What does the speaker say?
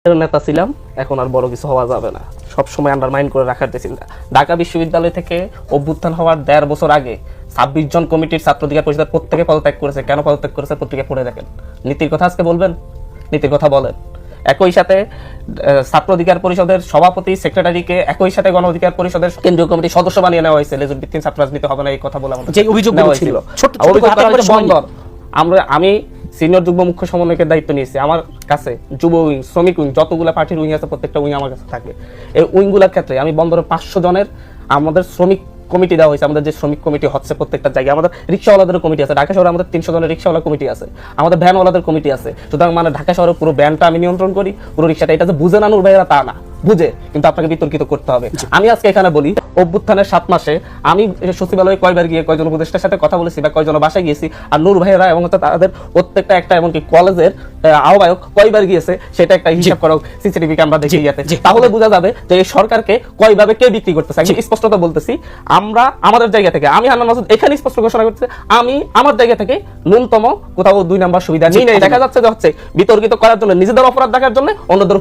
নেতা ছিলাম, এখন আর বড় কিছু হওয়া যাবে না। সবসময় আন্ডারমাইন করে রাখার চিন্তা। ঢাকা বিশ্ববিদ্যালয় থেকে অভ্যুত্থান হওয়ার ১.৫ বছর আগে ২৬ জন কমিটির ছাত্র অধিকার পরিষদের প্রত্যেকে পদত্যাগ করেছে। কেন পদত্যাগ করেছে পত্রিকা পড়ে দেখেন। নীতির কথা আজকে বলবেন, নীতির কথা বলেন। একই সাথে ছাত্র অধিকার পরিষদের সভাপতি সেক্রেটারিকে একই সাথে গণ অধিকার পরিষদের কেন্দ্রীয় কমিটির সদস্য বানিয়ে নেওয়া হয়েছে। লেজুর ভিত্তিক ছাত্র রাজনীতি হবে না এই কথা বলে আমাদের যে অভিযোগ ছিল আমি সিনিয়র যুগ্ম মুখ্য সমন্বয়কের দায়িত্ব নিয়েছি। আমার কাছে যুব উইং, শ্রমিক উইং, যতগুলো পার্টির উইং আছে প্রত্যেকটা উইং আমার কাছে থাকে। এই উইংগুলোর ক্ষেত্রে আমি বন্দরে ৫০০ জনের আমাদের শ্রমিক কমিটি দেওয়া হয়েছে। আমাদের যে শ্রমিক কমিটি হচ্ছে প্রত্যেকটা জায়গায়, আমাদের রিক্সাওয়ালাদের কমিটি আছে। ঢাকা শহরে আমাদের ৩০০ জনের রিক্সাওয়ালা কমিটি আছে, আমাদের ভ্যানওয়ালাদের কমিটি আছে। সুতরাং মানে ঢাকা শহরে পুরো ভ্যানটা আমি নিয়ন্ত্রণ করি, পুরো রিক্সাটা। এটা যে বুঝে না নূর ভাইয়েরা তা না, বুঝে, কিন্তু আপনাকে বিতর্কিত করতে হবে। আমি আজকে এখানে বলি, অভ্যুত্থানের ৭ মাসে আমি সচিবালয়ে কয়বার গিয়ে কয়জন উপদেষ্টার সাথে কথা বলেছি বা কয়জন বাসায় গিয়েছি, আর নূর ভাইয়েরা এবং তাদের প্রত্যেকটা একটা এমনকি কলেজের আহ্বায়ক কয়বার গিয়েছে সেটা একটা হিসাব করো, সিসিটিভি ক্যামেরা দেখে গিয়েছে। তাহলে বোঝা যাবে যে এই সরকারকে কয়ভাবে কে বিক্রি করতেছে। আমি স্পষ্টত বলতেছি, আমরা আমাদের জায়গা থেকে, আমি হান্নান মাসুদ এখানে স্পষ্ট ঘোষণা করতেছি, আমি আমার জায়গা থেকে ন্যূনতম কোথাও ২ নম্বর সুবিধা নেই। দেখা যাচ্ছে যে হচ্ছে বিতর্কিত করার জন্য, নিজেদের অপরাধ দেখার জন্য অন্যদের